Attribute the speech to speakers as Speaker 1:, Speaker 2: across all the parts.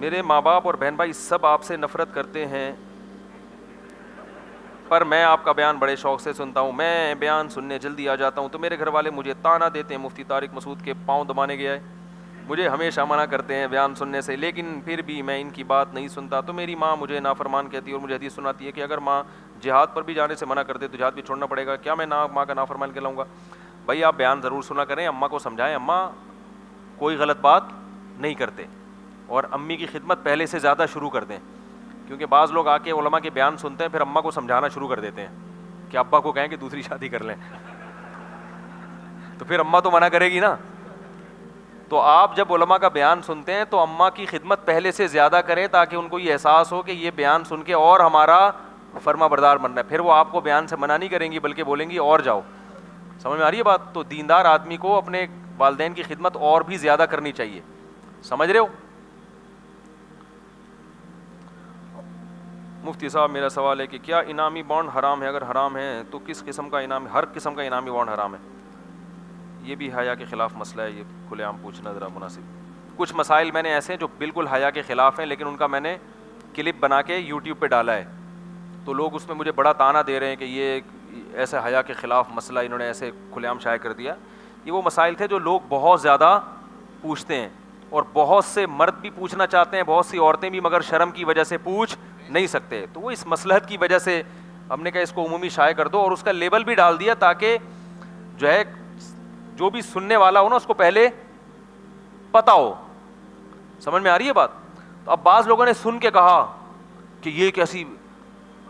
Speaker 1: میرے ماں باپ اور بہن بھائی سب آپ سے نفرت کرتے ہیں، پر میں آپ کا بیان بڑے شوق سے سنتا ہوں. میں بیان سننے جلدی آ جاتا ہوں تو میرے گھر والے مجھے طعنہ دیتے ہیں مفتی طارق مسعود کے پاؤں دبانے گیا ہے. مجھے ہمیشہ منع کرتے ہیں بیان سننے سے، لیکن پھر بھی میں ان کی بات نہیں سنتا. تو میری ماں مجھے نافرمان کہتی ہے اور مجھے حدیث سناتی ہے کہ اگر ماں جہاد پر بھی جانے سے منع کرتے تو جہاد بھی چھوڑنا پڑے گا. کیا میں ماں کا نافرمان کہلاؤں گا؟ بھائی آپ بیان ضرور سنا کریں، اماں کو سمجھائیں، اماں کوئی غلط بات نہیں کرتے، اور امی کی خدمت پہلے سے زیادہ شروع کر دیں. کیونکہ بعض لوگ آ کے علماء کے بیان سنتے ہیں پھر اماں کو سمجھانا شروع کر دیتے ہیں کہ ابا کو کہیں کہ دوسری شادی کر لیں، تو پھر اماں تو منع کرے گی نا. تو آپ جب علماء کا بیان سنتے ہیں تو اماں کی خدمت پہلے سے زیادہ کریں تاکہ ان کو یہ احساس ہو کہ یہ بیان سن کے اور ہمارا فرما بردار بننا ہے. پھر وہ آپ کو بیان سے منع نہیں کریں گی بلکہ بولیں گی اور جاؤ. سمجھ میں آ رہی ہے بات؟ تو دیندار آدمی کو اپنے والدین کی خدمت اور بھی زیادہ کرنی چاہیے. سمجھ رہے ہو؟ مفتی صاحب میرا سوال ہے کہ کیا انعامی بانڈ حرام ہے؟ اگر حرام ہے تو کس قسم کا انعام؟ ہر قسم کا انعامی بانڈ حرام ہے. یہ بھی حیا کے خلاف مسئلہ ہے، یہ کھلے عام پوچھنا ذرا مناسب. کچھ مسائل میں نے ایسے ہیں جو بالکل حیا کے خلاف ہیں لیکن ان کا میں نے کلپ بنا کے یوٹیوب پہ ڈالا ہے، تو لوگ اس میں مجھے بڑا طعنہ دے رہے ہیں کہ یہ ایسے حیا کے خلاف مسئلہ انہوں نے ایسے کھلے عام شائع کر دیا. یہ وہ مسائل تھے جو لوگ بہت زیادہ پوچھتے ہیں، اور بہت سے مرد بھی پوچھنا چاہتے ہیں، بہت سی عورتیں بھی، مگر شرم کی وجہ سے پوچھ نہیں سکتے. تو وہ اس مصلحت کی وجہ سے ہم نے کہا اس کو عمومی شائع کر دو، اور اس کا لیبل بھی ڈال دیا تاکہ جو ہے جو بھی سننے والا ہو نا اس کو پہلے پتہ ہو. سمجھ میں آ رہی ہے بات؟ تو اب بعض لوگوں نے سن کے کہا کہ یہ کیسی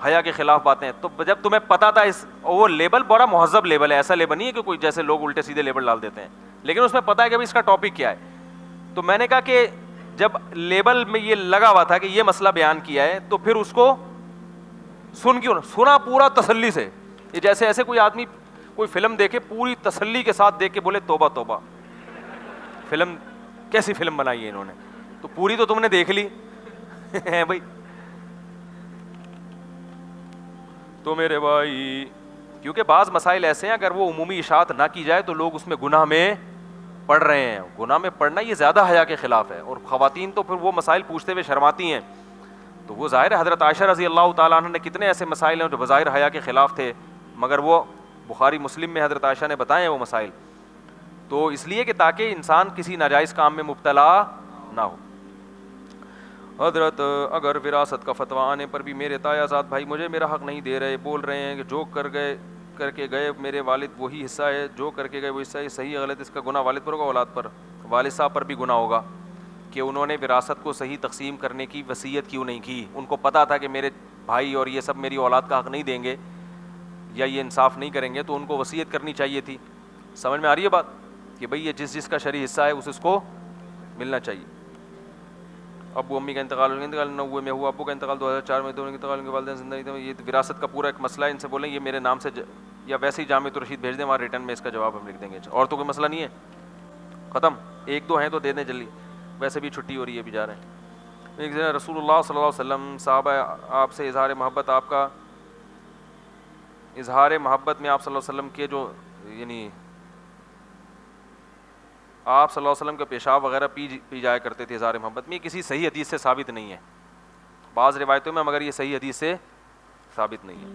Speaker 1: حیا کے خلاف باتیں ہیں. تو جب تمہیں پتا تھا وہ لیبل بڑا مہذب لیبل ہے، ایسا لیبل نہیں ہے کہ کوئی جیسے لوگ الٹے سیدھے لیبل ڈال دیتے ہیں، لیکن اس میں پتا ہے کہ اس کا ٹاپک کیا ہے. تو میں نے کہا کہ جب لیبل میں یہ لگا ہوا تھا کہ یہ مسئلہ بیان کیا ہے تو پھر اس کو سن کیوں نہ سنا پورا تسلی سے. یہ جیسے ایسے کوئی آدمی کوئی فلم دیکھے پوری تسلی کے ساتھ دیکھ کے بولے توبہ توبہ، فلم کیسی فلم بنائی ہے انہوں نے، تو پوری تو تم نے دیکھ لی ہے بھائی. تو میرے بھائی کیونکہ بعض مسائل ایسے ہیں اگر وہ عمومی اشاعت نہ کی جائے تو لوگ اس میں گناہ میں پڑھ رہے ہیں. گناہ میں پڑھنا یہ زیادہ حیا کے خلاف ہے، اور خواتین تو پھر وہ مسائل پوچھتے ہوئے شرماتی ہیں. تو وہ ظاہر ہے حضرت عائشہ رضی اللہ تعالیٰ عنہ نے کتنے ایسے مسائل ہیں جو بظاہر حیا کے خلاف تھے، مگر وہ بخاری مسلم میں حضرت عائشہ نے بتائے ہیں وہ مسائل. تو اس لیے کہ تاکہ انسان کسی ناجائز کام میں مبتلا نہ ہو. حضرت اگر وراثت کا فتویٰ آنے پر بھی میرے تایازاد بھائی مجھے میرا حق نہیں دے رہے، بول رہے ہیں کہ جو کر کے گئے میرے والد وہی حصہ ہے، جو کر کے گئے وہ حصہ ہے، صحیح غلط اس کا گناہ والد پر ہوگا اولاد پر؟ والد صاحب پر بھی گناہ ہوگا کہ انہوں نے وراثت کو صحیح تقسیم کرنے کی وصیت کیوں نہیں کی. ان کو پتہ تھا کہ میرے بھائی اور یہ سب میری اولاد کا حق نہیں دیں گے یا یہ انصاف نہیں کریں گے، تو ان کو وصیت کرنی چاہیے تھی. سمجھ میں آ رہی ہے بات؟ کہ بھئی یہ جس کا شرعی حصہ ہے اس کو ملنا چاہیے. ابو امی کا انتقال 1999 میں ہوا، ابو کا انتقال 2004 میں، دونوں کے انتقال ان کے والدین زندگی تھے. یہ وراثت کا پورا ایک مسئلہ ہے. ان سے بولیں یہ میرے نام سے یا ویسے ہی جامع الرشید بھیج دیں، وہاں ریٹرن میں اس کا جواب ہم لکھ دیں گے. اور تو کوئی مسئلہ نہیں ہے، ختم. ایک دو ہیں تو دے دیں جلدی، ویسے بھی چھٹی ہو رہی ہے، بھی جا رہے ہیں. ایک رسول اللہ صلی اللہ علیہ وسلم صحابہ آپ سے اظہار محبت، آپ کا اظہار محبت میں آپ صلی اللہ علیہ وسلم کے جو یعنی آپ صلی اللہ علیہ وسلم کے پیشاب وغیرہ پی جایا کرتے تھے اظہار محبت میں، یہ کسی صحیح حدیث سے ثابت نہیں ہے. بعض روایتوں میں، مگر یہ صحیح حدیث سے ثابت نہیں ہے.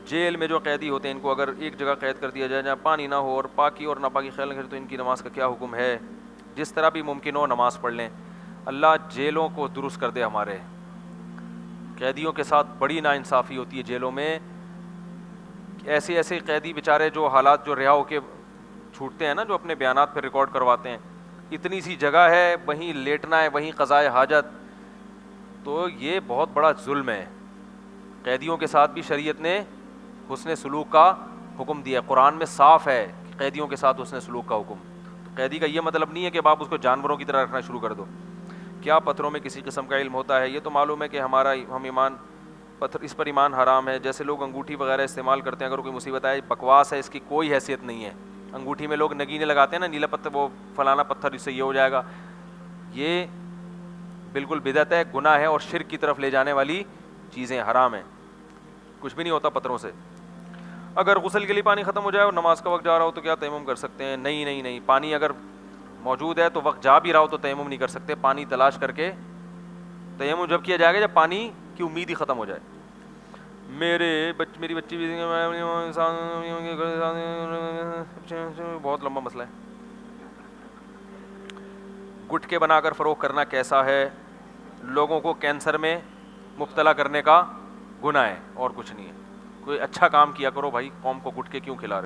Speaker 1: جیل میں جو قیدی ہوتے ہیں ان کو اگر ایک جگہ قید کر دیا جائے جہاں پانی نہ ہو اور پاکی اور ناپاکی خیال نہ کرے تو ان کی نماز کا کیا حکم ہے؟ جس طرح بھی ممکن ہو نماز پڑھ لیں. اللہ جیلوں کو درست کر دے. ہمارے قیدیوں کے ساتھ بڑی ناانصافی ہوتی ہے جیلوں میں. ایسے ایسے قیدی بیچارے جو حالات جو رہا ہو کے چھوٹتے ہیں نا، جو اپنے بیانات پہ ریکارڈ کرواتے ہیں، اتنی سی جگہ ہے، وہیں لیٹنا ہے، وہیں قضائے حاجت. تو یہ بہت بڑا ظلم ہے. قیدیوں کے ساتھ بھی شریعت نے حسن سلوک کا حکم دیا. قرآن میں صاف ہے کہ قیدیوں کے ساتھ حسن سلوک کا حکم. تو قیدی کا یہ مطلب نہیں ہے کہ آپ اس کو جانوروں کی طرح رکھنا شروع کر دو. کیا پتھروں میں کسی قسم کا علم ہوتا ہے؟ یہ تو معلوم ہے کہ ہم ایمان پتھر اس پر ایمان حرام ہے. جیسے لوگ انگوٹھی وغیرہ استعمال کرتے ہیں، اگر کوئی مصیبت آئے، بکواس ہے، اس کی کوئی حیثیت نہیں ہے. انگوٹھی میں لوگ نگینے لگاتے ہیں نا، نیلا پتھر، وہ فلانا پتھر اس سے یہ ہو جائے گا، یہ بالکل بدعت ہے، گناہ ہے، اور شرک کی طرف لے جانے والی چیزیں حرام ہیں. کچھ بھی نہیں ہوتا پتھروں سے. اگر غسل کے لیے پانی ختم ہو جائے اور نماز کا وقت جا رہا ہو تو کیا تیمم کر سکتے ہیں؟ نہیں، پانی اگر موجود ہے تو وقت جا بھی رہا ہو تو تیمم نہیں کر سکتے, پانی تلاش کر کے تیمم جب کیا جائے گا جب پانی کی امید ہی ختم ہو جائے. میری بچی بھی بہت لمبا مسئلہ ہے. گٹکے بنا کر فروخت کرنا کیسا ہے؟ لوگوں کو کینسر میں مبتلا کرنے کا گناہ ہے اور کچھ نہیں ہے. کوئی اچھا کام کیا کرو بھائی, قوم کو گٹکے کیوں کھلا رہے